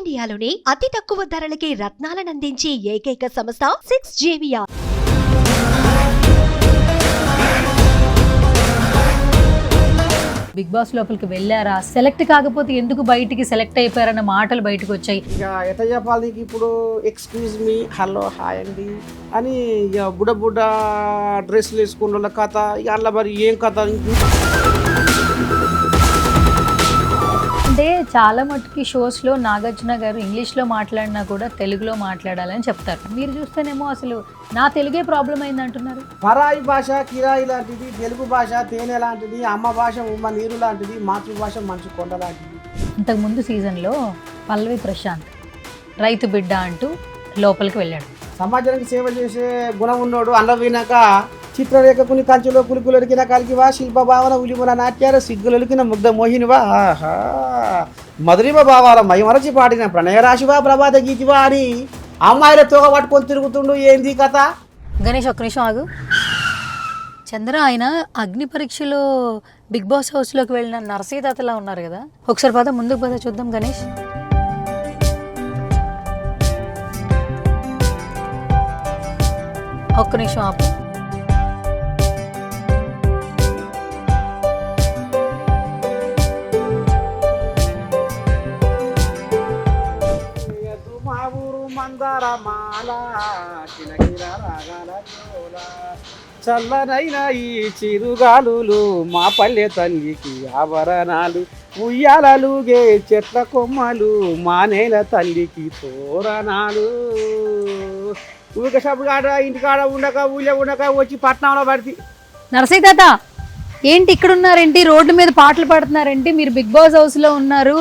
ఇండియాలోనే అతి తక్కువ ధరలకి రత్నాలనందించే ఏకైక సంస్థ 6JVR. బిగ్ బాస్ లోపలికి వెళ్ళారా, సెలెక్ట్ కాకపోతే ఎందుకు బయటికి సెలెక్ట్ అయిపోయారన్న మాటలు బయటకు వచ్చాయి. ఇక ఎట్లా చెప్పాలి నీకు ఇప్పుడు ఎక్స్క్యూజ్ మీ హలో హాయ్ అండి అని ఇక బుడ్డ డ్రెస్సులు వేసుకున్న వాళ్ళ కథ ఇక అట్లా మరి ఏం కథ అంటే చాలా మటుకి షోస్లో నాగార్జున గారు ఇంగ్లీష్లో మాట్లాడినా కూడా తెలుగులో మాట్లాడాలని చెప్తారు. మీరు చూస్తేనేమో అసలు నా తెలుగే ప్రాబ్లం అయింది అంటున్నారు. పరాయి భాష కిరాయి లాంటిది, తెలుగు భాష తేనె లాంటిది, అమ్మ భాష ఉమ్మ నీరు లాంటిది, మాతృభాష మంచు కొండ లాంటిది. ఇంతకుముందు సీజన్లో పల్లవి ప్రశాంత్ రైతు బిడ్డ అంటూ లోపలికి వెళ్ళాడు. సమాజానికి సేవ చేసే గుణం ఉన్నోడు అన్నం వినాక చిత్రరేఖకుని కంచెలో కులుకులొరికిన కలిగివా, శిల్ప భావన ఉలిమున నాట్యాల సిగ్గులొలికిన ముగ్ధ మోహినివా, ఆహా మధురిమ భావాల మైమరచి పాడిన ప్రణయరాశివా, ప్రభాత గీతివా అని అమ్మాయిల తోగ పట్టుకొని తిరుగుతుండు. ఏంది కథ? గణేష్ ఒక్క నిమిషం ఆగు. చంద్ర, ఆయన అగ్ని పరీక్షలో బిగ్ బాస్ హౌస్లోకి వెళ్ళిన నరసీతాతలా ఉన్నారు కదా, ఒకసారి పద ముందుకు పద చూద్దాం. గణేష్ ఒక్క నిమిషం ఆపు. మా ఊరు మందార మాల కిలకిల రాగాల జోల, చల్లనైన ఈ చిరుగాలులు మా పల్లె తల్లికి ఆభరణాలు, ఉయ్యాలలుగే చెట్ల కొమ్మలు మా నేల తల్లికి తోరణాలు. ఊరిక సబ్బుగాడ ఇంటికాడ ఉండక ఊళ్ళో ఉండక వచ్చి పట్నంలో పడితే. నరసయ్య ఏంటి ఇక్కడ ఉన్నారేంటి, రోడ్డు మీద పాటలు పాడుతున్నారేంటి, మీరు బిగ్ బాస్ హౌస్లో ఉన్నారు,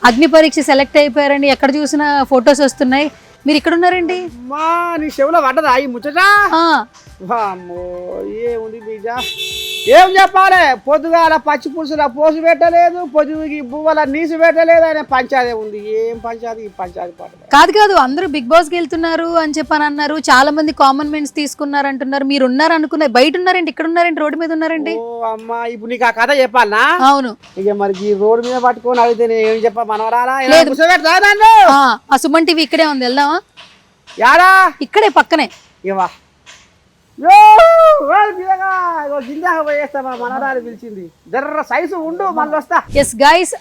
అగ్ని పరీక్ష సెలెక్ట్ అయిపోయారండి, ఎక్కడ చూసినా ఫొటోస్ వస్తున్నాయి, మీరు ఇక్కడ ఉన్నారండి? మా నీ చెవులో పడ్డదా ఈ ముచ్చట? వామ్మో ఏముంది బీజ, ఏం చెప్పాలి? పొద్దుగాల పచ్చి పులుసుల పోసు పెట్టలేదు, పొద్దుకి బువ్వల నీసు పెట్టలేదు, ఆయన పంచాదే ఉంది. ఏం పంచాది? ఈ పంచాది పాట కాదు, అందరూ బిగ్ బాస్కి వెళ్తున్నారు అని చెప్పని అన్నారు, చాలా మంది కామన్ మెన్స్ తీసుకున్నారు అంటున్నారు, మీరు ఉన్నారు అనుకున్నారు, బయట ఉన్నారండి, ఇక్కడ ఉన్నారండి, రోడ్డు మీద ఉన్నారండి. ఓ అమ్మా, ఇప్పుడు నీకు ఆ కథ చెప్పాలనా? అవును. ఇక మరి ఈ రోడ్డు మీద పట్టుకొని అడిగితే నేను ఏం చెప్పా? మనవరాలా ఆ సుమన్ టీవీ ఇక్కడే ఉంది, వెళ్దామా? యాడా? ఇక్కడే పక్కనే. ఇవా పిలిచింది జర్ర సైజు ఉండు మళ్ళీ వస్తా. Yes guys,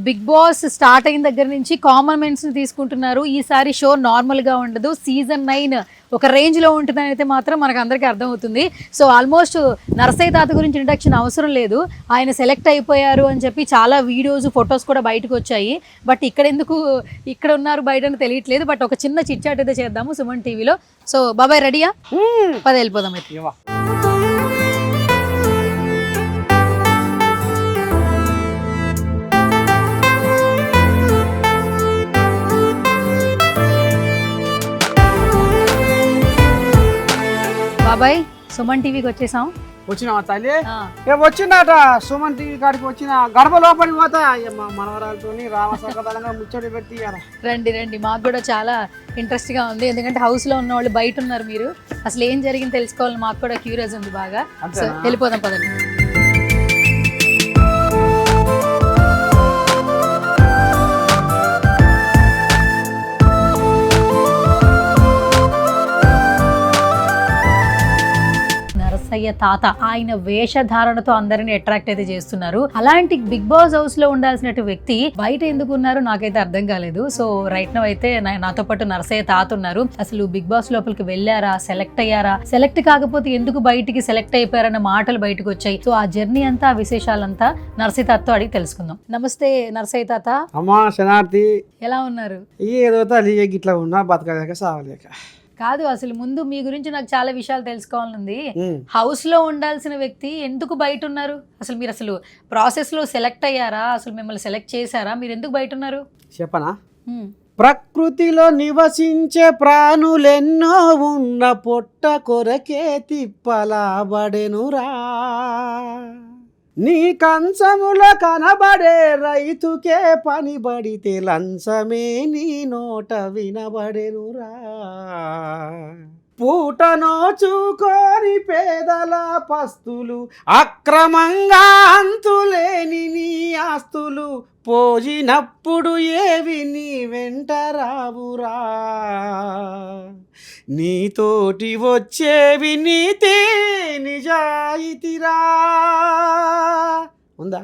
Bigg Boss start అయిన దగ్గర నుంచి కామన్ మెన్స్ తీసుకుంటున్నారు. ఈసారి షో నార్మల్ గా ఉండదు, సీజన్ 9 ఒక రేంజ్ లో ఉంటుందని అయితే మాత్రం మనకు అందరికీ అర్థమవుతుంది. సో ఆల్మోస్ట్ నరసయ్య తాత గురించి ఇంట్రడక్షన్ అవసరం లేదు, ఆయన సెలెక్ట్ అయిపోయారు అని చెప్పి చాలా వీడియోస్ ఫొటోస్ కూడా బయటకు వచ్చాయి. బట్ ఇక్కడ ఉన్నారు బయట అని తెలియట్లేదు. బట్ ఒక చిన్న చిట్ చాట్ అయితే చేద్దాము సుమన్ టీవీలో. సో బాబాయ్ రెడీయా? పద వెళ్ళిపోదాం అయితే. బాబాయ్ సుమన్ టీవీకి వచ్చేసాం. వచ్చినావా తల్లి? వచ్చిందట సుమన్ టీవీ కాడికి వచ్చిన గడప లోపలికి పోతా మా మనవరాలతో రామసంగా ముచ్చడి పెట్టి. రండి, మాకు కూడా చాలా ఇంట్రెస్ట్ గా ఉంది, ఎందుకంటే హౌస్ లో ఉన్న వాళ్ళు బయట ఉన్నారు, మీరు అసలు ఏం జరిగింది తెలుసుకోవాలని మాకు కూడా క్యూరియస్ ఉంది బాగా. సో వెళ్ళిపోదాం పదండి. నరసయ్య తాత ఆయన వేషధారణతో అందరిని అట్రాక్ట్ అయితే చేస్తున్నారు. అలాంటి బిగ్ బాస్ హౌస్ లో ఉండాల్సిన వ్యక్తి బయట ఎందుకు ఉన్నారు నాకైతే అర్థం కాలేదు. సో రైట్ నౌ అయితే నాతో పాటు నరసయ్య తాత ఉన్నారు. అసలు బిగ్ బాస్ లోపలికి వెళ్ళారా, సెలెక్ట్ అయ్యారా, సెలెక్ట్ కాకపోతే ఎందుకు బయటికి సెలెక్ట్ అయిపోయారన్న మాటలు బయటకు వచ్చాయి. సో ఆ జర్నీ అంతా, ఆ విశేషాలంతా నరసయ్య తాతతో అడిగి తెలుసుకుందాం. నమస్తే నరసయ్య తాత. అమ్మా శనార్థి, ఎలా ఉన్నారు? ఏదో ఇట్లా ఉన్నా బతకలేక సావలేక. కాదు, అసలు ముందు మీ గురించి నాకు చాలా విషయాలు తెలుసుకోవాలనుంది. హౌస్ లో ఉండాల్సిన వ్యక్తి ఎందుకు బయట ఉన్నారు? అసలు ప్రాసెస్ లో సెలెక్ట్ అయ్యారా, అసలు మిమ్మల్ని సెలెక్ట్ చేశారా, మీరు ఎందుకు బయట ఉన్నారు చెప్పనా? ప్రకృతిలో నివసించే ప్రాణులెన్నో ఉన్న పొట్ట కొరకే తిప్పలాబడెనురా, నీ కంచముల కనబడే రైతుకే పనిబడితే లంచమే నీ నోట వినబడెనురా. పూట నోచుకొని పేదల పస్తులు అక్రమంగా అంతులేని నీ ఆస్తులు పోజినప్పుడు ఏవి నీ వెంట రావురా నీతోటి వచ్చేవి నీతి నిజాయితీరా. ఉందా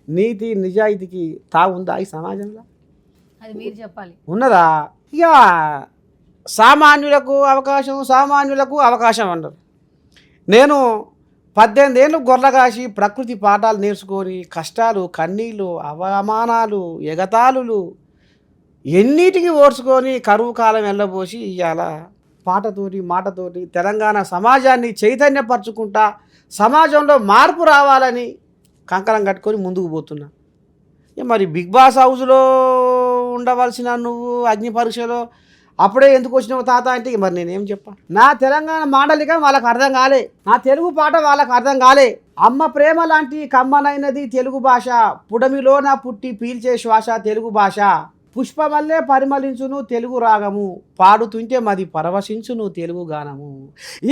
నీతి నిజాయితీకి ఉందా ఈ సమాజంలో? అది మీరు చెప్పాలి. ఉన్నదా? ఇక సామాన్యులకు అవకాశం అన్నారు. నేను 18 ఏళ్ళు గొర్రె కాసి ప్రకృతి పాఠాలు నేర్చుకొని కష్టాలు కన్నీళ్ళు అవమానాలు ఎగతాళులు ఎన్నిటికి ఓడ్చుకొని కరువు కాలం వెళ్ళబోసి ఇవాళ పాటతోటి మాటతోటి తెలంగాణ సమాజాన్ని చైతన్యపరచుకుంటా సమాజంలో మార్పు రావాలని కంకణం కట్టుకొని ముందుకు పోతున్నా. మరి బిగ్ బాస్ హౌస్లో ఉండవలసిన నువ్వు అగ్ని పరీక్షలో అప్పుడే ఎందుకు వచ్చినావు తాత అంటే మరి నేనేం చెప్పా? నా తెలంగాణ మాండలికం వాళ్ళకి అర్థం కాలే, నా తెలుగు పాట వాళ్ళకి అర్థం కాలే. అమ్మ ప్రేమ లాంటి కమ్మనైనది తెలుగు భాష, పుడమిలోన పుట్టి పీల్చే శ్వాస తెలుగు భాష, పుష్పమల్లే పరిమళించును తెలుగు రాగము, పాడుతుంటే మది పరవశించును తెలుగు గానము.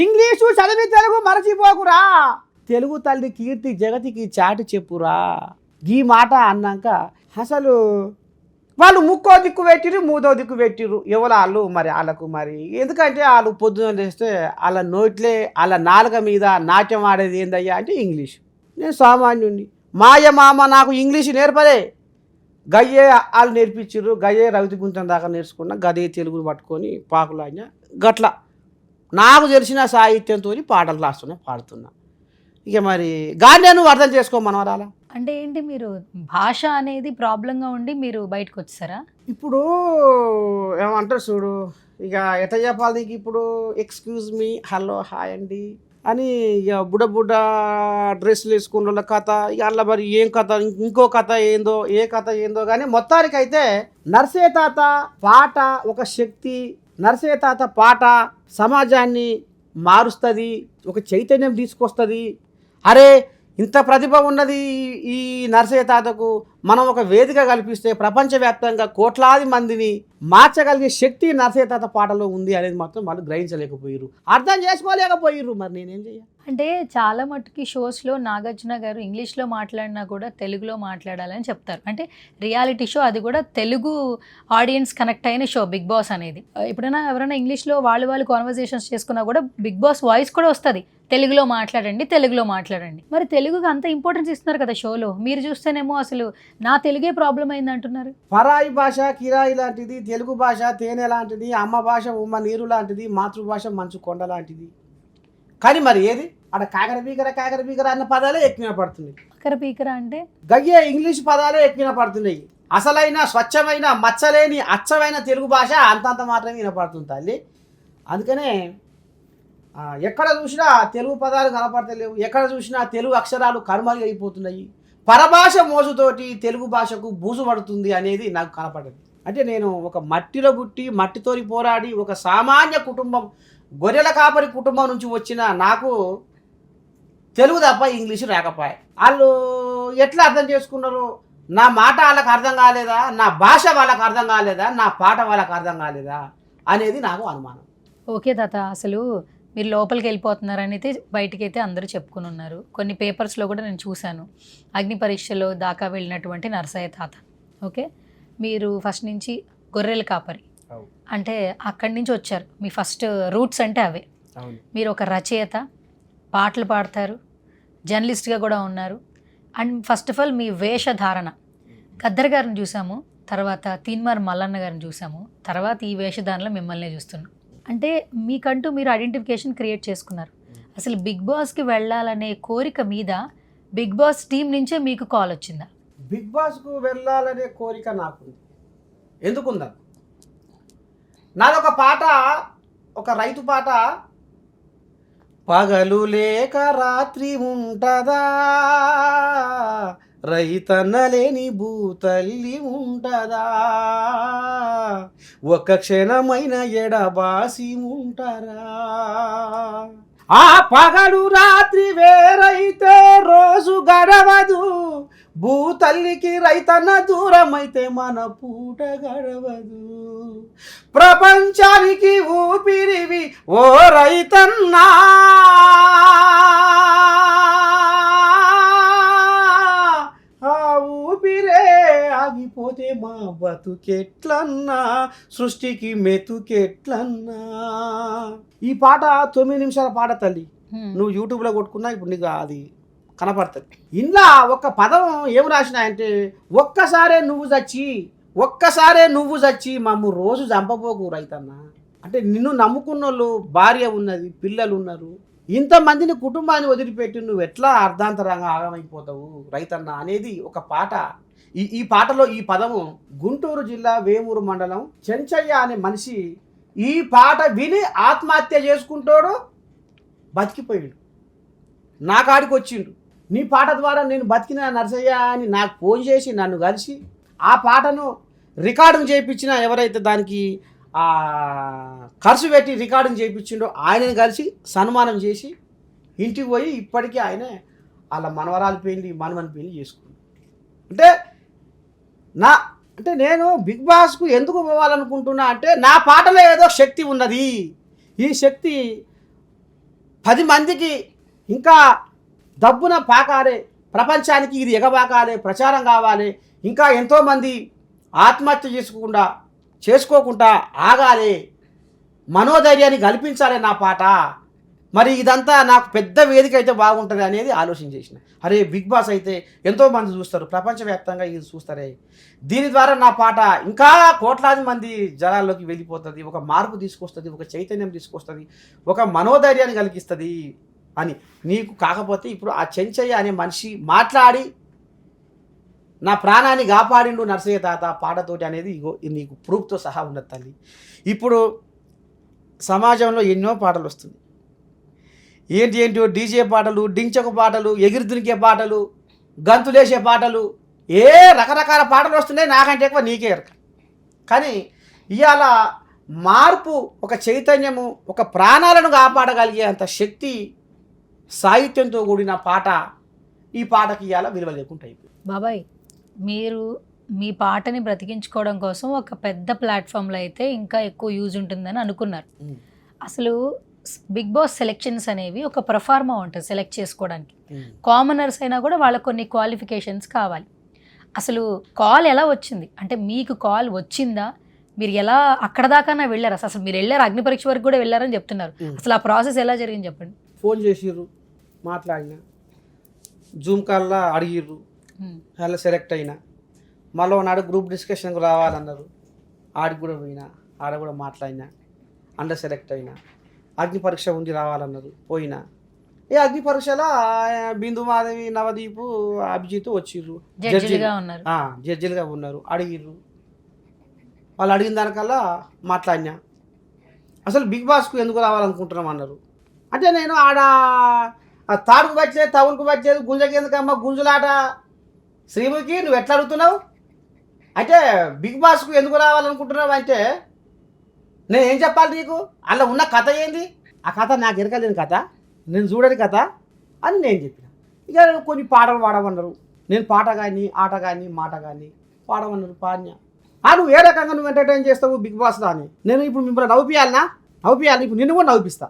ఇంగ్లీషు చదివి తెలుగు మరచిపోకురా, తెలుగు తల్లి కీర్తి జగతికి చాటి చెప్పురా. ఈ మాట అన్నాక అసలు వాళ్ళు ముక్కో దిక్కు పెట్టిరు, మూడో దిక్కు పెట్టిరు. ఎవరు వాళ్ళు మరి వాళ్ళకు మరి ఎందుకంటే వాళ్ళు పొద్దున చేస్తే వాళ్ళ నోట్లే వాళ్ళ నాలుక మీద నాట్యం ఆడేది ఏందయ్యా అంటే ఇంగ్లీష్. నేను సామాన్యుడిని, మామ నాకు ఇంగ్లీష్ నేర్పలే, గయ్యే వాళ్ళు నేర్పించారు. గయ్యే రవితి గుంతం దాకా నేర్చుకున్నా, గదే తెలుగుని పట్టుకొని పాకులాడినా గట్ల నాకు తెలిసిన సాహిత్యంతో పాటలు రాస్తున్నా పాడుతున్నా. ఇక మరి గానే నువ్వు అర్థం చేసుకోమనవరాలా అంటే ఏంటి, మీరు భాష అనేది ప్రాబ్లంగా ఉండి మీరు బయటకు వచ్చేసారా? ఇప్పుడు ఏమంటారు చూడు, ఇక ఎట్లా చెప్పాలి నీకు ఇప్పుడు, ఎక్స్క్యూజ్ మీ, హలో హాయ్ అండి అని ఇక బుడ్డ డ్రెస్సులు వేసుకున్న వాళ్ళ కథ, ఇక అట్లా మరి ఏం కథ ఇంకో కథ ఏందో ఏ కథ ఏందో కానీ మొత్తానికైతే నర్సే తాత పాట ఒక శక్తి. నర్సే తాత పాట సమాజాన్ని మారుస్తుంది, ఒక చైతన్యం తీసుకొస్తుంది. అరే ఇంత ప్రతిభ ఉన్నది ఈ నర్సయ్య తాతకు, మనం ఒక వేదిక కల్పిస్తే ప్రపంచవ్యాప్తంగా కోట్లాది మందిని మార్చగలిగే శక్తి నర్సయ్య తాత పాటలో ఉంది అనేది మాత్రం వాళ్ళు గ్రహించలేకపోయారు, అర్థం చేసుకోలేకపోయారు. మరి నేనేం చెయ్య? అంటే చాలా మట్టుకి షోస్లో నాగార్జున గారు ఇంగ్లీష్లో మాట్లాడినా కూడా తెలుగులో మాట్లాడాలని చెప్తారు. అంటే రియాలిటీ షో, అది కూడా తెలుగు ఆడియన్స్ కనెక్ట్ అయిన షో బిగ్ బాస్ అనేది. ఎప్పుడైనా ఎవరైనా ఇంగ్లీష్లో వాళ్ళు కాన్వర్జేషన్స్ చేసుకున్నా కూడా బిగ్ బాస్ వాయిస్ కూడా వస్తుంది, తెలుగులో మాట్లాడండి. మరి తెలుగుకి అంత ఇంపార్టెన్స్ ఇస్తున్నారు కదా షోలో, మీరు చూస్తేనేమో అసలు నా తెలుగే ప్రాబ్లం అయింది అంటున్నారు. పరాయి భాష కిరాయి లాంటిది, తెలుగు భాష తేనె లాంటిది, అమ్మ భాష ఉమ్మ నీరు లాంటిది, మాతృభాష మంచు కొండ లాంటిది. కానీ మరి ఏది అక్కడ కాకర బీకర అన్న పదాలే ఎక్కువ పడుతున్నాయి. కాకర బీకర అంటే గయ్యే ఇంగ్లీష్ పదాలే ఎక్కువ పడుతున్నాయి. అసలైన స్వచ్ఛమైన మచ్చలేని అచ్చమైన తెలుగు భాష అంతంత మాత్రమే వినపడుతుంది తల్లి. అందుకనే ఎక్కడ చూసినా తెలుగు పదాలు కనపడతలేవు, ఎక్కడ చూసినా తెలుగు అక్షరాలు కనుమరుగు అయిపోతున్నాయి. పరభాష మోసుతోటి తెలుగు భాషకు బూజు పడుతుంది అనేది నాకు కనపడదు. అంటే నేను ఒక మట్టిలో పుట్టి మట్టితోని పోరాడి ఒక సామాన్య కుటుంబం, గొర్రెల కాపరి కుటుంబం నుంచి వచ్చిన నాకు తెలుగు తప్ప ఇంగ్లీషు రాకపోయా. వాళ్ళు ఎట్లా అర్థం చేసుకున్నారు? నా మాట వాళ్ళకి అర్థం కాలేదా, నా భాష వాళ్ళకి అర్థం కాలేదా, నా పాట వాళ్ళకి అర్థం కాలేదా అనేది నాకు అనుమానం. ఓకే తాత, అసలు మీరు లోపలికి వెళ్ళిపోతున్నారని అయితే బయటికి అయితే అందరూ చెప్పుకుని ఉన్నారు. కొన్ని పేపర్స్లో కూడా నేను చూశాను, అగ్ని పరీక్షలో దాకా వెళ్ళినటువంటి నర్సయ్య తాత. ఓకే, మీరు ఫస్ట్ నుంచి గొర్రెల కాపరి అంటే అక్కడి నుంచి వచ్చారు, మీ ఫస్ట్ రూట్స్ అంటే అవే. మీరు ఒక రచయిత, పాటలు పాడతారు, జర్నలిస్ట్గా కూడా ఉన్నారు. అండ్ ఫస్ట్ ఆఫ్ ఆల్ మీ వేషధారణ, గద్దర్ గారిని చూసాము, తర్వాత తీన్మార్ మల్లన్న గారిని చూసాము, తర్వాత ఈ వేషధారణలో మిమ్మల్ని చూస్తున్నాం. అంటే మీకంటూ మీరు ఐడెంటిఫికేషన్ క్రియేట్ చేసుకున్నారు. అసలు బిగ్ బాస్కి వెళ్ళాలనే కోరిక మీద బిగ్ బాస్ టీం నుంచే మీకు కాల్ వచ్చిందా? బిగ్ బాస్కు వెళ్ళాలనే కోరిక నాకు ఎందుకుందా? నాదొక పాట, ఒక రైతు పాట, పగలు లేక రాత్రి ఉంటదా, రైతన్న లేని భూతల్లి ఉంటదా, ఒక క్షణమైన ఎడబాసి ఉంటారా ఆ పగలు రాత్రి వేరైతే రోజు గడవదు, భూతల్లికి రైతన్న దూరమైతే మన పూట గడవదు. ప్రపంచానికి ఊపిరివి ఓ రైతన్నా, ఆ ఊపిరే ఆగిపోతే మా బతుకెట్లన్నా, సృష్టికి మెతుకెట్లన్నా. ఈ పాట 9 నిమిషాల పాట తల్లి. నువ్వు యూట్యూబ్లో కొట్టుకున్నా ఇప్పుడు నీకు అది కనపడుతుంది. ఇంట్లో ఒక పదం ఏం రాసినాయంటే, ఒక్కసారే నువ్వు చచ్చి మమ్ము రోజు చంపబోకు రైతన్నా. అంటే నిన్ను నమ్ముకున్న వాళ్ళు భార్య ఉన్నది, పిల్లలు ఉన్నారు, ఇంతమందిని కుటుంబాన్ని వదిలిపెట్టి నువ్వు ఎట్లా అర్ధాంతరంగా ఆగమైపోతావు రైతన్నా అనేది ఒక పాట. ఈ పాటలో ఈ పదము గుంటూరు జిల్లా వేమూరు మండలం చెంచయ్య అనే మనిషి ఈ పాట విని ఆత్మహత్య చేసుకుంటాడు, బతికిపోయాడు. నా కాడికి వచ్చిండు, నీ పాట ద్వారా నేను బతికిన నరసయ్య అని నాకు ఫోన్ చేసి నన్ను కలిసి ఆ పాటను రికార్డింగ్ చేయించిన ఎవరైతే దానికి ఖర్చు పెట్టి రికార్డింగ్ చేయించిండో ఆయనని కలిసి సన్మానం చేసి ఇంటికి పోయి ఇప్పటికీ ఆయన వాళ్ళ మనవరాలు పెళ్ళి మనవని పెళ్ళి చేసుకున్నాడు. అంటే నేను బిగ్ బాస్కు ఎందుకు పోవాలనుకుంటున్నా అంటే నా పాటలో ఏదో శక్తి ఉన్నది. ఈ శక్తి 10 మందికి ఇంకా దబ్బున పాకాలే, ప్రపంచానికి ఇది ఎగబాకాలే, ప్రచారం కావాలి, ఇంకా ఎంతోమంది ఆత్మహత్య చేసుకోకుండా ఆగాలి, మనోధైర్యాన్ని కల్పించాలి నా పాట. మరి ఇదంతా నాకు పెద్ద వేదిక అయితే బాగుంటుంది అనేది ఆలోచన చేసిన. అరే బిగ్ బాస్ అయితే ఎంతోమంది చూస్తారు, ప్రపంచవ్యాప్తంగా ఇది చూస్తారే, దీని ద్వారా నా పాట ఇంకా కోట్లాది మంది జనాల్లోకి వెళ్ళిపోతుంది, ఒక మార్పు తీసుకొస్తుంది, ఒక చైతన్యం తీసుకొస్తుంది, ఒక మనోధైర్యాన్ని కలిగిస్తుంది అని. నీకు కాకపోతే ఇప్పుడు ఆ చెంచయ్య అనే మనిషి మాట్లాడి నా ప్రాణాన్ని కాపాడిండు నరసయ్య తాత పాటతోటి అనేది ఇగో నీకు ప్రూఫ్తో సహా ఉన్నది తల్లి. ఇప్పుడు సమాజంలో ఎన్నో పాటలు వస్తుంది, ఏంటో డీజే పాటలు, డించక పాటలు, ఎగిరి దునికే పాటలు, గంతులేసే పాటలు, రకరకాల పాటలు వస్తున్నాయి. నాకంటే ఎక్కువ నీకే ఎరక. కానీ ఇవాళ మార్పు, ఒక చైతన్యము, ఒక ప్రాణాలను కాపాడగలిగే అంత శక్తి సాహిత్యంతో కూడిన పాట, ఈ పాటకి ఇవాళ విలువ లేకుండా అయిపోయింది. బాబాయ్, మీరు మీ పాటని బ్రతికించుకోవడం కోసం ఒక పెద్ద ప్లాట్ఫామ్లో అయితే ఇంకా ఎక్కువ యూజ్ ఉంటుందని అనుకున్నారు. అసలు బిగ్ బాస్ సెలెక్షన్స్ అనేవి ఒక ప్రొఫార్మా ఉంటుంది సెలెక్ట్ చేసుకోవడానికి. కామనర్స్ అయినా కూడా వాళ్ళకి కొన్ని క్వాలిఫికేషన్స్ కావాలి. అసలు కాల్ ఎలా వచ్చింది? అంటే మీకు కాల్ వచ్చిందా? మీరు ఎలా అక్కడ దాకా వెళ్ళారు? అసలు మీరు వెళ్ళారు, అగ్ని పరీక్ష వరకు కూడా వెళ్ళారని చెప్తున్నారు. అసలు ఆ ప్రాసెస్ ఎలా జరిగింది చెప్పండి. ఫోన్ చేసిర్రు, మాట్లాడినా, జూమ్ కాల్లో అడిగిర్రు, అలా సెలెక్ట్ అయినా. మళ్ళీ నాడు గ్రూప్ డిస్కషన్కి రావాలన్నారు, ఆడికి కూడా పోయినా, ఆడ కూడా మాట్లాడినా, అండర్ సెలెక్ట్ అయినా. అగ్ని పరీక్ష ఉంది రావాలన్నారు, పోయినా. అగ్ని పరీక్షలో బిందు మాధవి, నవదీపు, అభిజిత్ వచ్చిర్రు, జడ్జిలుగా ఉన్నారు, అడిగిర్రు. వాళ్ళు అడిగిన దానికల్లా మాట్లాడినా. అసలు బిగ్ బాస్కు ఎందుకు రావాలనుకుంటున్నాం అన్నారు. అంటే నేను ఆడ తాడుకు వచ్చేది, తవులకు వచ్చేది, గుంజకి ఎందుకమ్మా గుంజులాట, శ్రీముఖి నువ్వు ఎట్లా అడుగుతున్నావు అంటే బిగ్ బాస్కు ఎందుకు రావాలనుకుంటున్నావు అంటే నేను ఏం చెప్పాలి నీకు? అలా ఉన్న కథ ఏంది? ఆ కథ నాకు ఎరకలేని కథ, నేను చూడని కథ అని నేను చెప్పిన. ఇక కొన్ని పాటలు పాడమన్నారు, నేను పాట కానీ ఆట కానీ మాట కానీ పాడమన్నారు, పాడినా. నువ్వు ఏ రకంగా నువ్వు ఎంటర్టైన్ చేస్తావు బిగ్ బాస్లో అని. నేను ఇప్పుడు మిమ్మల్ని నవ్వుపియాలి, ఇప్పుడు నిన్ను కూడా నవ్విస్తా,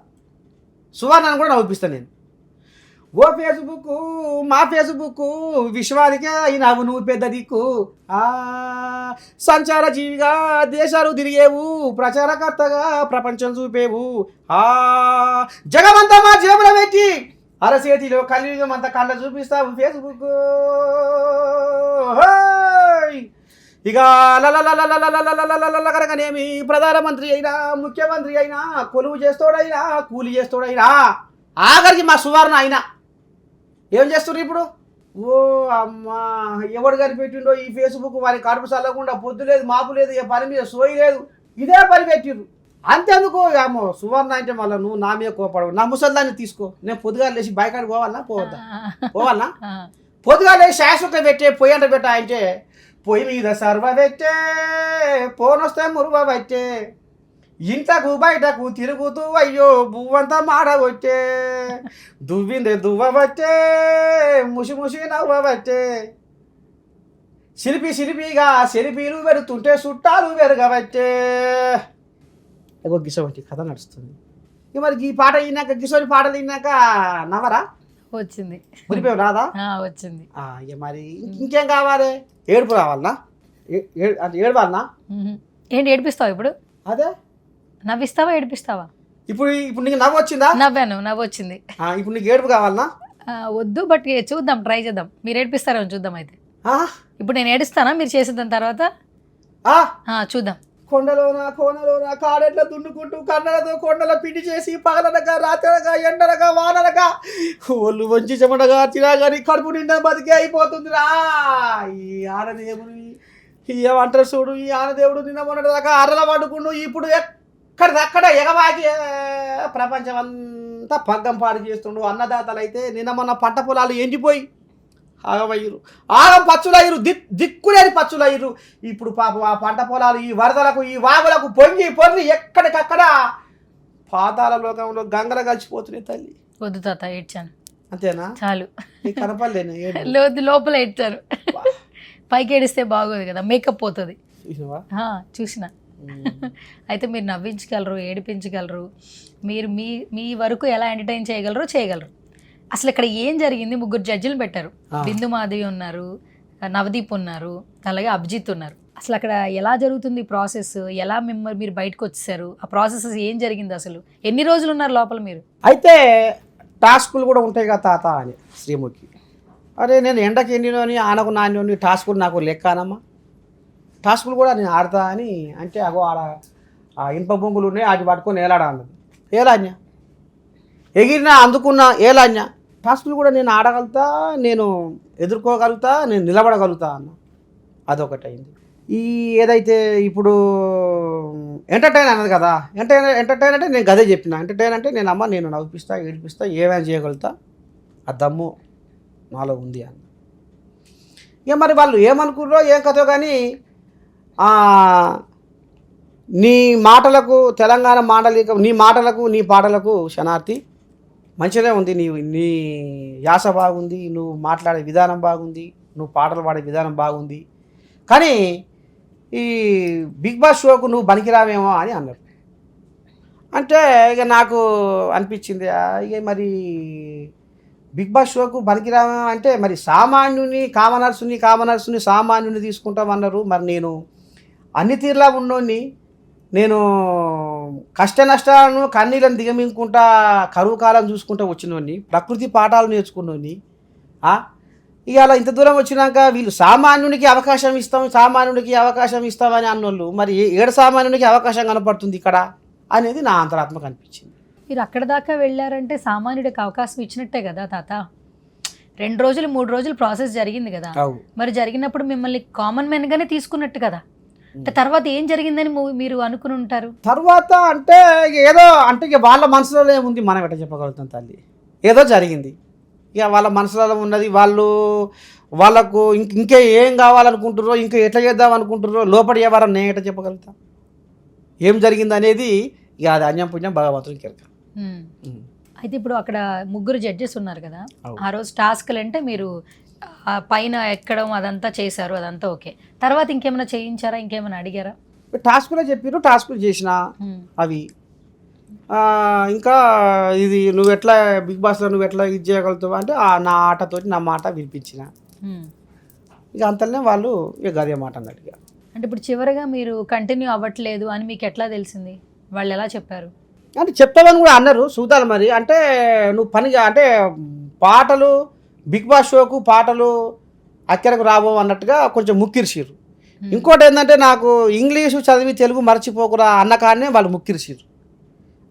సువర్ణను కూడా నవ్విస్తాను నేను. ఓ ఫేస్బుక్, మా ఫేస్బుక్ విశ్వానికే అయినావు నువ్వు పెద్ద దిక్కు, సంచార జీవిగా దేశాలు తిరిగేవు, ప్రచారకర్తగా ప్రపంచం చూపేవు, జగమంతా మా జేబులో పెట్టి అరచేతిలో కలియుగం అంతా కళ్ళ చూపిస్తావు ఫేస్బుక్. ఇక కనుకనేమి ప్రధానమంత్రి అయినా, ముఖ్యమంత్రి అయినా, కొలువు చేస్తోడైనా, కూలి చేస్తోడైనా, ఆఖరికి మా సువర్ణ అయినా ఏం చేస్తున్నారు ఇప్పుడు? ఓ అమ్మా, ఎవడు కనిపెట్టిండో ఈ ఫేస్బుక్ వారి కడుపు చల్లకుండా, పొద్దు లేదు మాపు లేదు, ఏ పని మీద సోయి లేదు, ఇదే పని పెట్టిర్రు. అంతేందుకు అమ్మో సువర్ణ అంటే మళ్ళీ నువ్వు నా మీద కోపడవు, నా ముసల్దాన్ని తీసుకో, నేను పొద్దుగా లేచి బయకాడికి పోవాలనా? పొద్దుగా లేచి శాశ్వత పెట్టే, పొయ్యి అంట పెట్టా అంటే పొయ్యి మీద సర్వ పెట్టే, పోనొస్తే మురువ పెట్టే, ఇంట్లకు బయటకు తిరుగుతూ అయ్యో బువ్వంతా మాడగొట్టే దువ్విందే దువ్వబట్టే ముసి ముసి నవ్వబట్టే శిల్పిగా శిల్పీలు పెడుతుంటే చుట్టాలు పెరగబట్టే ఒక గిసవంటి కథ నడుస్తుంది. ఇక మరి ఈ పాట విన్నాక గిసోని పాటలు విన్నాక నవరా వచ్చింది, మురిపోయి రాదా? వచ్చింది. ఇక మరి ఇంకేం కావాలి? ఏడుపు రావాలనా? అంటే ఏడవాలనా? ఏంటి ఏడిపిస్తావు ఇప్పుడు? అదే నవ్విస్తావా ఏడిపిస్తావా? ఇప్పుడు నీకు నవ్వు వచ్చిందా? నవ్వు వచ్చింది. ఇప్పుడు నీకు ఏడుపు కావాలనా? వద్దు, బట్ చూద్దాం, ట్రై చేద్దాం. మీరు ఏడిపిస్తారో చూద్దాం. అయితే ఇప్పుడు నేను ఏడుస్తానా మీరు చేసేదాని తర్వాత? చూద్దాం. కొండలోన కాడెట్ల దున్నుకుంటూ కన్నడతో కొండల పిండి చేసి పగలనగా రాత్రనగా ఎండనగా వాననగా ఒళ్ళు వంచి చెమటగా తినగాని కడుపు నిండా బతికే అయిపోతుందిరా. ఈ ఆనదేవుడు ఏమంటారు చూడు, ఈ ఆనదేవుడు నిన్న మొన్నటిదాకా అర్రల పడుకుండు, ఇప్పుడు ఎక్కడిదక్కడ ఎగవాకి ప్రపంచం అంతా పగ్గం పాడు చేస్తుండు. అన్నదాతలు అయితే నిన్న మొన్న పంట పొలాలు ఎండిపోయి ఆగమయ్యారు, ఆగం పచ్చులయ్యారు, దిక్కులేని పచ్చులయ్యారు. ఇప్పుడు పాపం ఆ పంట పొలాలు ఈ వరదలకు ఈ వాగులకు పొర్లి ఎక్కడికక్కడ పాతాల లోకంలో గంగల కలిసిపోతున్నాయి. తల్లి వద్దు తాత, ఏడ్చాను అంతేనా? చాలు, కనపడలేను, లోపల ఏడ్చాను. పైకి ఏడిస్తే బాగోదు కదా, మేకప్ పోతుంది. చూసిన. అయితే మీరు నవ్వించగలరు, ఏడిపించగలరు, మీరు మీ వరకు ఎలా ఎంటర్టైన్ చేయగలరు. అసలు ఇక్కడ ఏం జరిగింది? 3 జడ్జిలు పెట్టారు. బిందు మాధవి ఉన్నారు, నవదీప్ ఉన్నారు, అలాగే అభిజిత్ ఉన్నారు. అసలు అక్కడ ఎలా జరుగుతుంది ప్రాసెస్? ఎలా మీరు బయటకు వచ్చేసారు? ఆ ప్రాసెస్ ఏం జరిగింది? అసలు ఎన్ని రోజులు ఉన్నారు లోపల మీరు? అయితే టాస్కులు కూడా ఉంటాయి కదా తాత అని శ్రీముఖి. అరే నేను ఎండకి ఎండినోని ఆనకు నాణ్యోని టాస్కులు నాకు లెక్కనమ్మా, టాస్కులు కూడా నేను ఆడతా అని అంటే అగో ఆడ ఆ ఇనుప బొంగులు ఉన్నాయి, వాటి పట్టుకొని ఏలాడా అన్నది. ఏలాజ్ఞ ఎగిరినా అందుకున్నా ఏలాజ్ఞ. టాస్కులు కూడా నేను ఆడగలుగుతా, నేను ఎదుర్కోగలుగుతా, నేను నిలబడగలుగుతా అన్న. అదొకటి అయింది. ఈ ఏదైతే ఇప్పుడు ఎంటర్టైన్ అన్నది కదా, ఎంటర్టైన్ అంటే నేను గదే చెప్పిన. ఎంటర్టైన్ అంటే నేను నవ్విపిస్తా, ఏడిపిస్తా, ఏమైనా చేయగలుగుతా, ఆ దమ్ము నాలో ఉంది అన్న. ఇక మరి వాళ్ళు ఏమనుకుర్రో ఏం కథో కానీ నీ మాటలకు తెలంగాణ మాటలిక, నీ మాటలకు నీ పాటలకు శనార్థి మంచిగా ఉంది. నీ యాస బాగుంది, నువ్వు మాట్లాడే విధానం బాగుంది, నువ్వు పాటలు పాడే విధానం బాగుంది, కానీ ఈ బిగ్ బాస్ షోకు నువ్వు పనికిరావేమో అని అన్నారు. అంటే ఇక నాకు అనిపించింది, ఇక మరి బిగ్ బాస్ షోకు పనికిరావేమో అంటే మరి సామాన్యుని కామనర్సుని సామాన్యుని తీసుకుంటామన్నారు. మరి నేను అన్ని తీరులా ఉన్నోని, నేను కష్ట నష్టాలను కన్నీళ్ళని దిగమింగుకుంటా కరువు కాలం చూసుకుంటూ వచ్చినోని, ప్రకృతి పాఠాలు నేర్చుకున్నోని, ఇవాళ ఇంత దూరం వచ్చినాక వీళ్ళు సామాన్యునికి అవకాశం ఇస్తామని అన్నోళ్ళు మరి ఏడు సామాన్యునికి అవకాశం కనపడుతుంది ఇక్కడ అనేది నా అంతరాత్మకు అనిపించింది. మీరు అక్కడ దాకా వెళ్ళారంటే సామాన్యుడికి అవకాశం ఇచ్చినట్టే కదా తాత. 2 రోజులు 3 రోజులు ప్రాసెస్ జరిగింది కదా, మరి జరిగినప్పుడు మిమ్మల్ని కామన్ మెన్ గానే తీసుకున్నట్టు కదా. అంటే తర్వాత ఏం జరిగిందని మీరు అనుకుని ఉంటారు. తర్వాత అంటే ఏదో అంటే ఇక వాళ్ళ మనసులో ఏముంది మనం ఎట్లా చెప్పగలుగుతాం తల్లి. ఏదో జరిగింది, ఇక వాళ్ళ మనసులో ఉన్నది, వాళ్ళకు ఇంకే ఏం కావాలనుకుంటుర్రో, ఇంకా ఎట్లా చేద్దాం అనుకుంటుర్రో లోపడి ఎవరన్నా నేను ఎట్లా చెప్పగలుగుతా ఏం జరిగింది అనేది. ఇక అది అన్యం పుణ్యం భగవంతునికి ఎరక. అయితే ఇప్పుడు అక్కడ 3 జడ్జెస్ ఉన్నారు కదా, ఆ రోజు టాస్క్లు అంటే మీరు పైన ఎక్కడం అదంతా చేశారు, అదంతా ఓకే. తర్వాత ఇంకేమైనా చేయించారా, ఇంకేమైనా అడిగారా? టాస్కులే చెప్పారు, టాస్కులు చేసిన అవి. ఇంకా ఇది నువ్వు ఎట్లా బిగ్ బాస్లో నువ్వు ఎట్లా ఇది చేయగలుగుతావు అంటే నా ఆటతోటి నా మాట వినిపించిన. ఇక అంతలోనే వాళ్ళు ఇక గదే మాట అన్నట్టుగా. అంటే ఇప్పుడు చివరిగా మీరు కంటిన్యూ అవ్వట్లేదు అని మీకు ఎట్లా తెలిసింది? వాళ్ళు ఎలా చెప్పారు? అంటే చెప్తామని కూడా అన్నారు, చూద్దాం మరి. అంటే నువ్వు పనిగా అంటే పాటలు బిగ్ బాస్ షోకు పాటలు అక్కరకు రాబో అన్నట్టుగా కొంచెం ముక్కిరిసిరు. ఇంకోటి ఏంటంటే నాకు ఇంగ్లీషు చదివి తెలుగు మర్చిపోకురా అన్న కాడనే వాళ్ళు ముక్కిరిసిరు.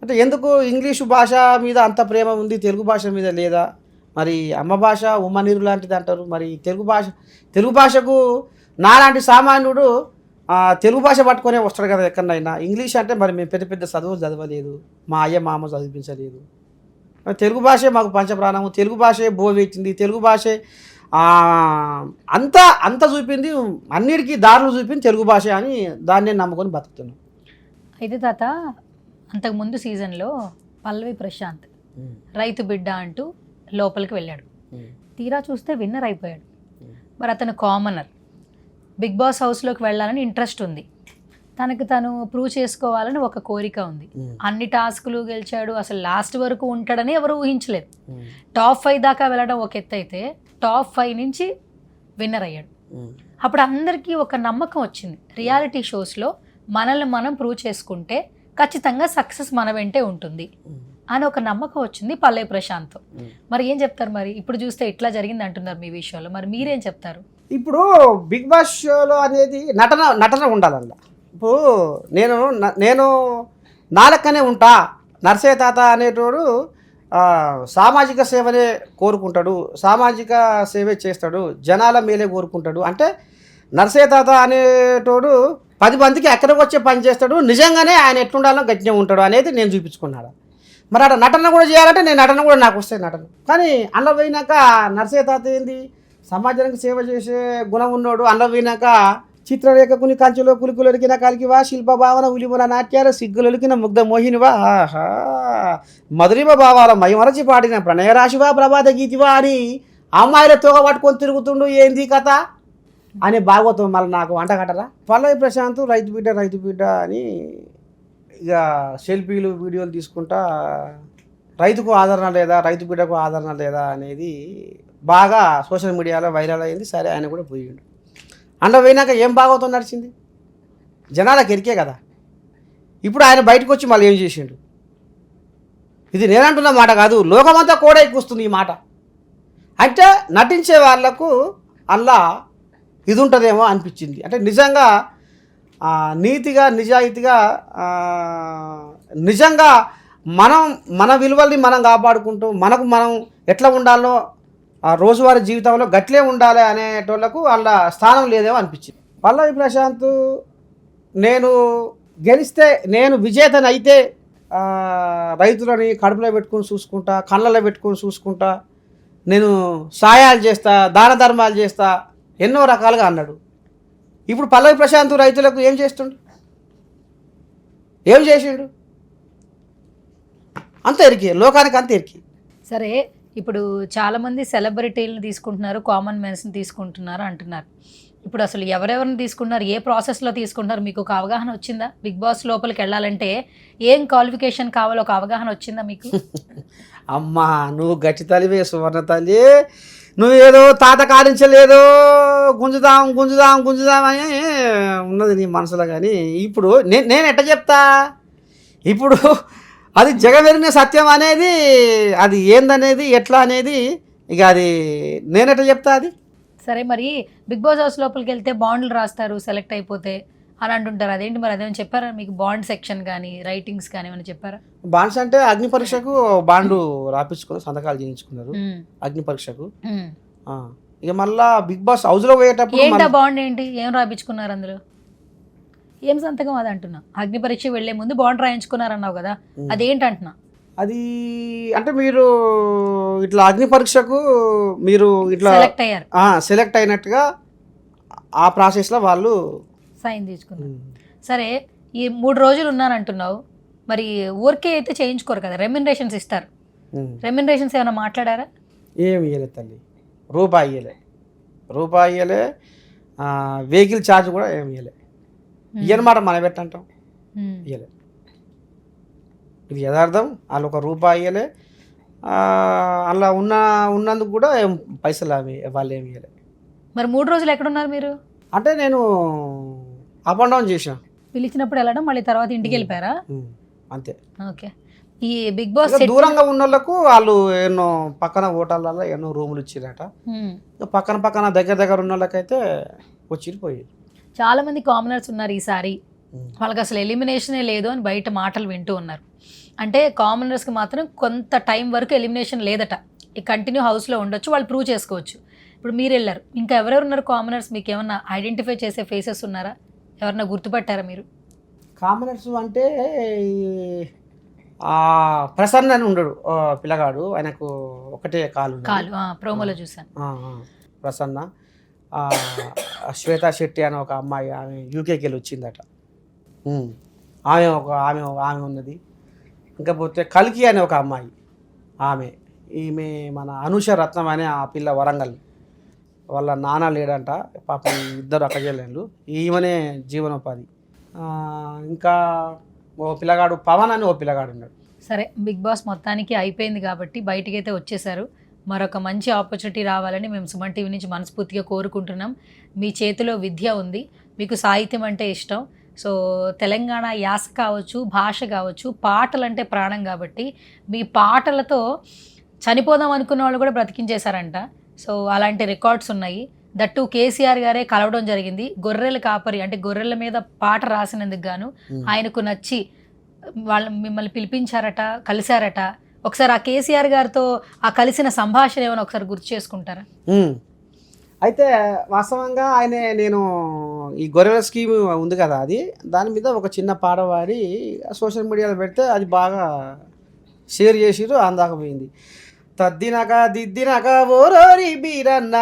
అంటే ఎందుకు ఇంగ్లీషు భాష మీద అంత ప్రేమ ఉంది, తెలుగు భాష మీద లేదా? మరి అమ్మ భాష ఉమ్మనీరు లాంటిది అంటారు. మరి తెలుగు భాషకు నాలాంటి సామాన్యుడు తెలుగు భాష పట్టుకొనే వస్తాడు కదా ఎక్కడైనా. ఇంగ్లీష్ అంటే మరి మేము పెద్ద చదువులు చదవలేదు, మా అయ్య మామ చదివించలేదు. తెలుగు భాషే మాకు పంచప్రాణము, తెలుగు భాషే బోవెట్టింది, తెలుగు భాషే అంత చూపింది, అన్నిటికీ దారులు చూపింది తెలుగు భాష అని దాన్ని నమ్ముకొని బతుకుతున్నాం. అయితే తాత అంతకుముందు సీజన్లో పల్లవి ప్రశాంత్ రైతు బిడ్డ అంటూ లోపలికి వెళ్ళాడు. తీరా చూస్తే విన్నర్ అయిపోయాడు. మరి అతను కామనర్, బిగ్ బాస్ హౌస్లోకి వెళ్ళాలని ఇంట్రెస్ట్ ఉంది, తనకు తను ప్రూవ్ చేసుకోవాలని ఒక కోరిక ఉంది. అన్ని టాస్కులు గెలిచాడు, అసలు లాస్ట్ వరకు ఉంటాడని ఎవరు ఊహించలేదు. టాప్ 5 దాకా వెళ్ళడం ఒక ఎత్తు అయితే టాప్ 5 నుంచి విన్నర్ అయ్యాడు. అప్పుడు అందరికీ ఒక నమ్మకం వచ్చింది, రియాలిటీ షోస్లో మనల్ని మనం ప్రూవ్ చేసుకుంటే ఖచ్చితంగా సక్సెస్ మన వెంటే ఉంటుంది అని ఒక నమ్మకం వచ్చింది పల్లవి ప్రశాంత్. మరి ఏం చెప్తారు? మరి ఇప్పుడు చూస్తే ఇట్లా జరిగింది అంటున్నారు మీ విషయంలో, మరి మీరేం చెప్తారు? ఇప్పుడు బిగ్ బాస్ షోలో అనేది నటన ఉండాలన్న. ఇప్పుడు నేను నా లెక్కనే ఉంటా. నర్సయ్య తాత అనేటోడు సామాజిక సేవనే కోరుకుంటాడు, సామాజిక సేవే చేస్తాడు, జనాల మేలే కోరుకుంటాడు. అంటే నర్సయ్య తాత అనేటోడు 10 మందికి ఎక్కడికి వచ్చే పని చేస్తాడు, నిజంగానే ఆయన ఎట్లుండాలో గట్టిగా ఉంటాడు అనేది నేను చూపించుకున్నాడు. మరి అక్కడ నటన కూడా చేయాలంటే నేను నటన కూడా నాకు వస్తాయి నటన. కానీ అందులో పోయినాక నర్సయ్య తాత ఏంది, సమాజానికి సేవ చేసే గుణం ఉన్నాడు. అందులో పోయినాక చిత్రరేఖకుని కంచెలో కులికులొలికిన కలికివా, శిల్ప భావన ఉలిముల నాట్యాల సిగ్గులొలికిన ముగ్ధ మోహినివా, ఆహా మధురిమ భావాల మైమరచి పాడిన ప్రణయరాశివా ప్రభాత గీతివా అని అమ్మాయిల తోగ పట్టుకొని తిరుగుతుండు, ఏంది కథ అని భాగవతం మళ్ళీ నాకు వంట కట్టరా. పల్లవి ప్రశాంత్ రైతు బిడ్డ అని ఇక సెల్ఫీలు వీడియోలు తీసుకుంటా రైతుకు ఆదరణ లేదా, రైతు బిడ్డకు ఆదరణ లేదా అనేది బాగా సోషల్ మీడియాలో వైరల్ అయింది. సరే ఆయన కూడా పోయిండు. అందులో పోయినాక ఏం భాగవతం నడిచింది, జనాలకు ఎరికే కదా. ఇప్పుడు ఆయన బయటకు వచ్చి మళ్ళీ ఏం చేసిండు, ఇది నేనంటున్న మాట కాదు, లోకమంతా కూడా ఎక్కువస్తుంది ఈ మాట. అంటే నటించే వాళ్లకు అలా ఇది ఉంటుందేమో అనిపించింది. అంటే నిజంగా నీతిగా నిజాయితీగా నిజంగా మన విలువల్ని మనం కాపాడుకుంటూ మనం ఎట్లా ఉండాలో రోజువారీ జీవితంలో గట్లే ఉండాలి అనేటోళ్లకు వాళ్ళ స్థానం లేదేమో అనిపించింది. పల్లవి ప్రశాంత్ నేను గెలిస్తే, నేను విజేతనైతే రైతులని కడుపులో పెట్టుకొని చూసుకుంటా, కళ్ళలో పెట్టుకొని చూసుకుంటా, నేను సాయాలు చేస్తా, దాన ధర్మాలు చేస్తా, ఎన్నో రకాలుగా అన్నాడు. ఇప్పుడు పల్లవి ప్రశాంత్ రైతులకు ఏం చేస్తుండు, ఏం చేసిండు? అంత ఎరికి, లోకానికి అంత ఎరికి. సరే, ఇప్పుడు చాలామంది సెలబ్రిటీలను తీసుకుంటున్నారు, కామన్ మెన్స్ని తీసుకుంటున్నారు అంటున్నారు. ఇప్పుడు అసలు ఎవరెవరిని తీసుకుంటున్నారు, ఏ ప్రాసెస్లో తీసుకుంటున్నారు, మీకు ఒక అవగాహన వచ్చిందా? బిగ్ బాస్ లోపలికి వెళ్ళాలంటే ఏం క్వాలిఫికేషన్ కావాలో ఒక అవగాహన వచ్చిందా మీకు? అమ్మా నువ్వు గట్టి తల్లివే సువర్ణ తల్లి, నువ్వేదో తాత కాడించలేదో గుంజుదాం అని ఉన్నది నీ మనసులో. కానీ ఇప్పుడు నేను ఎట్లా చెప్తా, ఇప్పుడు అది జగమెరిగిన సత్యం అనేది, అది ఏందనేది ఎట్లా అనేది ఇక అది నేనెట్లా చెప్తా అది. సరే, మరి బిగ్ బాస్ హౌస్ లోపలికి వెళ్తే బాండ్లు రాస్తారు సెలెక్ట్ అయిపోతే అని అంటుంటారు, అదేంటి మరి? అదేమైనా చెప్పారా మీకు? బాండ్ సెక్షన్ కానీ రైటింగ్స్ కానీ ఏమైనా చెప్పారా? బాండ్స్ అంటే అగ్ని పరీక్షకు బాండు రాపించుకుని సంతకాలు చేయించుకున్నారు అగ్ని పరీక్షకు. ఇక మళ్ళా బిగ్ బాస్ హౌస్ లో పోయేటప్పుడు ఏంటా బాండ్ ఏంటి, ఏం రాపించుకున్నారు అందులో, ఏం సంతకం? అది అంటున్నా, అగ్ని పరీక్ష వెళ్లే ముందు బాండ్ రాయించుకున్నారు అన్నావు కదా, అదేంటి అంటున్నా? అది అంటే మీరు ఇట్లా అగ్ని పరీక్షకు మీరు ఇట్లా సెలెక్ట్ అయ్యారు, సెలెక్ట్ అయినట్టుగా ఆ ప్రాసెస్లో వాళ్ళు సైన్ తీసుకున్నారు. సరే, ఈ 3 రోజులు ఉన్నానంటున్నావు, మరి ఊరికే అయితే చేయించుకోరు కదా, రెమ్యునరేషన్స్ ఇస్తారు. రెమ్యునరేషన్స్ ఏమైనా మాట్లాడారా? ఏమి ఇవ్వలేదు తల్లి, రూపాయి ఇవ్వలే. వెహికల్ ఛార్జ్ కూడా ఏమి ఇవ్వలే. ఇయ్యనమాట మనం పెట్టంటాం, ఇవ్వలే. ఇది యథార్థం. వాళ్ళు ఒక రూపాయి ఇవ్వలే. అలా ఉన్నందుకు కూడా పైసలు వాళ్ళు ఏమి ఇవ్వలే. మరి 3 రోజులు ఎక్కడున్నారు మీరు? అంటే నేను అప్ అండ్ డౌన్ చేసిన, పిలిచినప్పుడు వెళ్ళడం, మళ్ళీ తర్వాత ఇంటికి వెళ్ళిపోయారా? అంతే. ఓకే. ఈ బిగ్ బాస్ దూరంగా ఉన్న వాళ్ళకు వాళ్ళు ఎన్నో పక్కన హోటళ్ళలో ఎన్నో రూములు ఇచ్చిరట. పక్కన దగ్గర ఉన్న వాళ్ళకైతే వచ్చిపోయి. చాలా మంది కామనర్స్ ఉన్నారు ఈసారి, వాళ్ళకి అసలు ఎలిమినేషనే లేదు అని బయట మాటలు వింటూ ఉన్నారు. అంటే కామనర్స్కి మాత్రం కొంత టైం వరకు ఎలిమినేషన్ లేదట, ఈ కంటిన్యూ హౌస్లో ఉండొచ్చు, వాళ్ళు ప్రూవ్ చేసుకోవచ్చు. ఇప్పుడు మీరు వెళ్ళారు, ఇంకా ఎవరెవరు ఉన్నారు కామనర్స్? మీకు ఏమన్నా ఐడెంటిఫై చేసే ఫేసెస్ ఉన్నారా? ఎవరన్నా గుర్తుపట్టారా మీరు? కామనర్స్ అంటే ప్రసన్న అని ఉండడు పిల్లగాడు, ఆయనకు ఒకటే కాలు ప్రోమోలో చూసాను. ప్రసన్న. శ్వేతా శెట్టి అని ఒక అమ్మాయి, ఆమె యూకేకి వెళ్ళి వచ్చిందట. ఆమె ఉన్నది. ఇంకా పోతే కల్కి అనే ఒక అమ్మాయి, ఈమె మన అనూష రత్నం అనే ఆ పిల్ల వరంగల్, వాళ్ళ నాన్న లేడంట, పాపం ఇద్దరు అక్కజల్లేళ్ళు, ఈమెనే జీవనోపాధి. ఇంకా ఓ పిల్లగాడు పవన్ అని ఓ పిల్లగాడు ఉన్నాడు. సరే, బిగ్ బాస్ మొత్తానికి అయిపోయింది కాబట్టి బయటికైతే వచ్చేసారు. మరొక మంచి ఆపర్చునిటీ రావాలని మేము సుమన్ టీవీ నుంచి మనస్ఫూర్తిగా కోరుకుంటున్నాం. మీ చేతిలో విద్య ఉంది, మీకు సాహిత్యం అంటే ఇష్టం. సో తెలంగాణ యాస కావచ్చు, భాష కావచ్చు, పాటలంటే ప్రాణం కాబట్టి మీ పాటలతో చనిపోదాం అనుకున్న వాళ్ళు కూడా బ్రతికించేశారంట. సో అలాంటి రికార్డ్స్ ఉన్నాయి. దట్టు కేసీఆర్ గారే కలవడం జరిగింది. గొర్రెల కాపరి అంటే గొర్రెల మీద పాట రాసినందుకు గాను ఆయనకు నచ్చి వాళ్ళు మిమ్మల్ని పిలిపించారట, కలిశారట. ఒకసారి ఆ కేసీఆర్ గారితో ఆ కలిసిన సంభాషణ ఏమైనా ఒకసారి గుర్తు చేసుకుంటారా? అయితే వాస్తవంగా నేను ఈ గొర్రెల స్కీమ్ ఉంది కదా, అది దాని మీద ఒక చిన్న పాట పాడి సోషల్ మీడియాలో పెడితే అది బాగా షేర్ చేసిరు, అందాకపోయింది. తద్దినక దిద్దినక ఓరోరి బీరన్న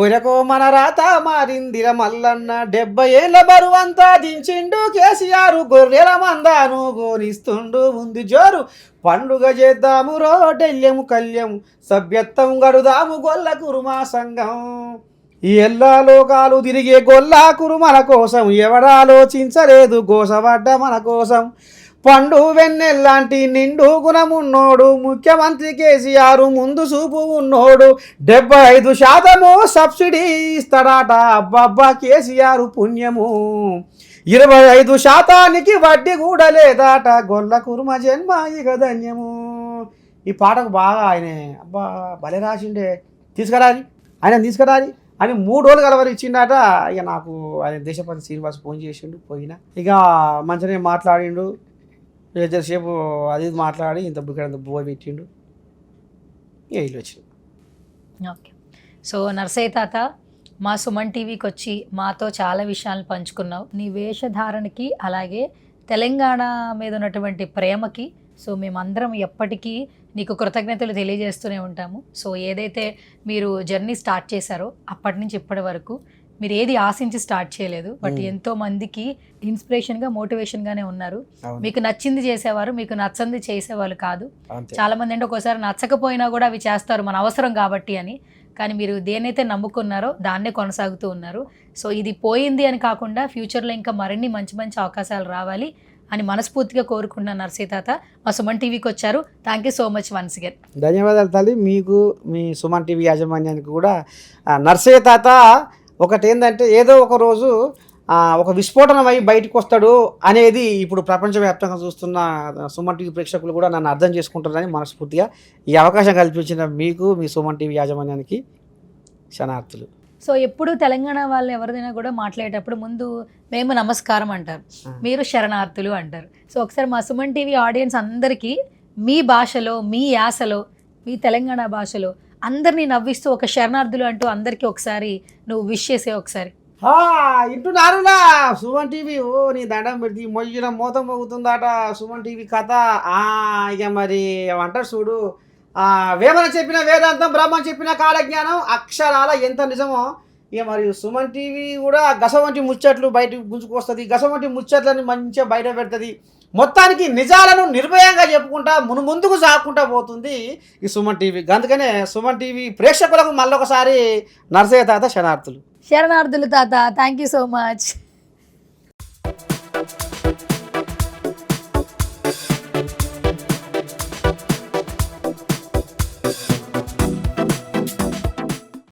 ఒరకో మన రాత మారిందిర మల్లన్న, 70 ఏళ్ళ బరువంతా దించిండు కేసీఆర్, గొర్రెల మందాను గోనిస్తుండు ముందు జోరు, పండుగ చేద్దాము రోటెల్యము కళ్యము, సభ్యత్వం గడుదాము గొల్ల కురుమా సంఘం, ఈ ఎల్లా లోకాలు తిరిగే గొల్లా కురుమల కోసం, ఎవడాలోచించలేదు గోసపడ్డ మన కోసం, పండు వెన్నెల్లాంటి నిండు గుణమున్నోడు, ముఖ్యమంత్రి కేసీఆర్ ముందు చూపు ఉన్నోడు, 75% సబ్సిడీ ఇస్తాడట, అబ్బబ్బా కేసీఆర్ పుణ్యము, 25% వడ్డీ కూడా లేదాట, గొల్ల కుర్మ జన్మ ఇక ధన్యము. ఈ పాటకు బాగా ఆయనే అబ్బా భలే రాసిండే, తీసుకురాలి అని 3 రోజులు కలవరి ఇచ్చిండట. ఇక నాకు ఆయన దేశపతి శ్రీనివాస్ ఫోన్ చేసిండు, పోయినా ఇక మంచిగానే మాట్లాడిండు, సేపు అది మాట్లాడి ఇంత బుక్కిడంత బువ్వ పెట్టిండు, ఇక ఇల్లు వచ్చిండు. ఓకే, సో నర్సయ్య తాత, మా సుమన్ టీవీకి వచ్చి మాతో చాలా విషయాలు పంచుకున్నావు. నీ వేషధారణకి అలాగే తెలంగాణ మీద ఉన్నటువంటి ప్రేమకి సో మేమందరం ఎప్పటికీ నీకు కృతజ్ఞతలు తెలియజేస్తూనే ఉంటాము. సో ఏదైతే మీరు జర్నీ స్టార్ట్ చేశారో అప్పటి నుంచి ఇప్పటి వరకు మీరు ఏది ఆశించి స్టార్ట్ చేయలేదు, బట్ ఎంతో మందికి ఇన్స్పిరేషన్గా మోటివేషన్గానే ఉన్నారు. మీకు నచ్చింది చేసేవారు, మీకు నచ్చంది చేసేవాళ్ళు కాదు. చాలా మంది అంటే ఒక్కోసారి నచ్చకపోయినా కూడా అవి చేస్తారు మన అవసరం కాబట్టి అని, కానీ మీరు దేనైతే నమ్ముకున్నారో దాన్నే కొనసాగుతూ ఉన్నారు. సో ఇది పోయింది అని కాకుండా ఫ్యూచర్లో ఇంకా మరిన్ని మంచి మంచి అవకాశాలు రావాలి అని మనస్ఫూర్తిగా కోరుకుంటున్నాను. నర్సయ్య తాత మా సుమన్ టీవీకి వచ్చారు, thank you so much once again. ధన్యవాదాలు తల్లి, మీకు మీ సుమన్ టీవీ యాజమాన్యానికి కూడా. నర్సయ్య తాత ఒకటి ఏంటంటే, ఏదో ఒక రోజు ఒక విస్ఫోటనం అయి బయటకు వస్తాడు అనేది ఇప్పుడు ప్రపంచవ్యాప్తంగా చూస్తున్న సుమన్ టీవీ ప్రేక్షకులు కూడా నన్ను అర్థం చేసుకుంటారని మనస్ఫూర్తిగా ఈ అవకాశం కల్పించిన మీకు, మీ సుమన్ టీవీ యాజమాన్యానికి శనార్థులు. సో ఎప్పుడు తెలంగాణ వాళ్ళు ఎవరిదైనా కూడా మాట్లాడేటప్పుడు ముందు మేము నమస్కారం అంటారు, మీరు శరణార్థులు అంటారు. సో ఒకసారి మా సుమన్ టీవీ ఆడియన్స్ అందరికీ మీ భాషలో, మీ యాసలో, మీ తెలంగాణ భాషలో అందరినీ నవ్విస్తూ ఒక శరణార్థులు అంటూ అందరికీ ఒకసారి నువ్వు విష్ చేసే ఒకసారి. ఇంటున్నారునా సుమన్ టీవీ, ఓ నీ దండం పెట్టి మొయ్యిన మోతం మోగుతుందట సుమన్ టీవీ కథ. ఇక మరి ఏమంటారు చూడు, వేమన చెప్పిన వేదాంతం, బ్రహ్మం చెప్పిన కాలజ్ఞానం, అక్షరాల ఎంత నిజమో. ఇక మరి సుమన్ టీవీ కూడా గసవంటి ముచ్చట్లు బయటకు గుంజుకొస్తుంది, గసవంటి ముచ్చట్లని మంచిగా బయట పెడుతుంది. మొత్తానికి నిజాలను నిర్భయంగా చెప్పుకుంటా ముందుకు సాగుకుంటా పోతుంది ఈ సుమన్ టీవీ. అందుకనే సుమన్ టీవీ ప్రేక్షకులకు మళ్ళొకసారి నర్సయ్య తాత శరణార్థులు. శరణార్థులు తాత, థ్యాంక్ యూ సో మచ్.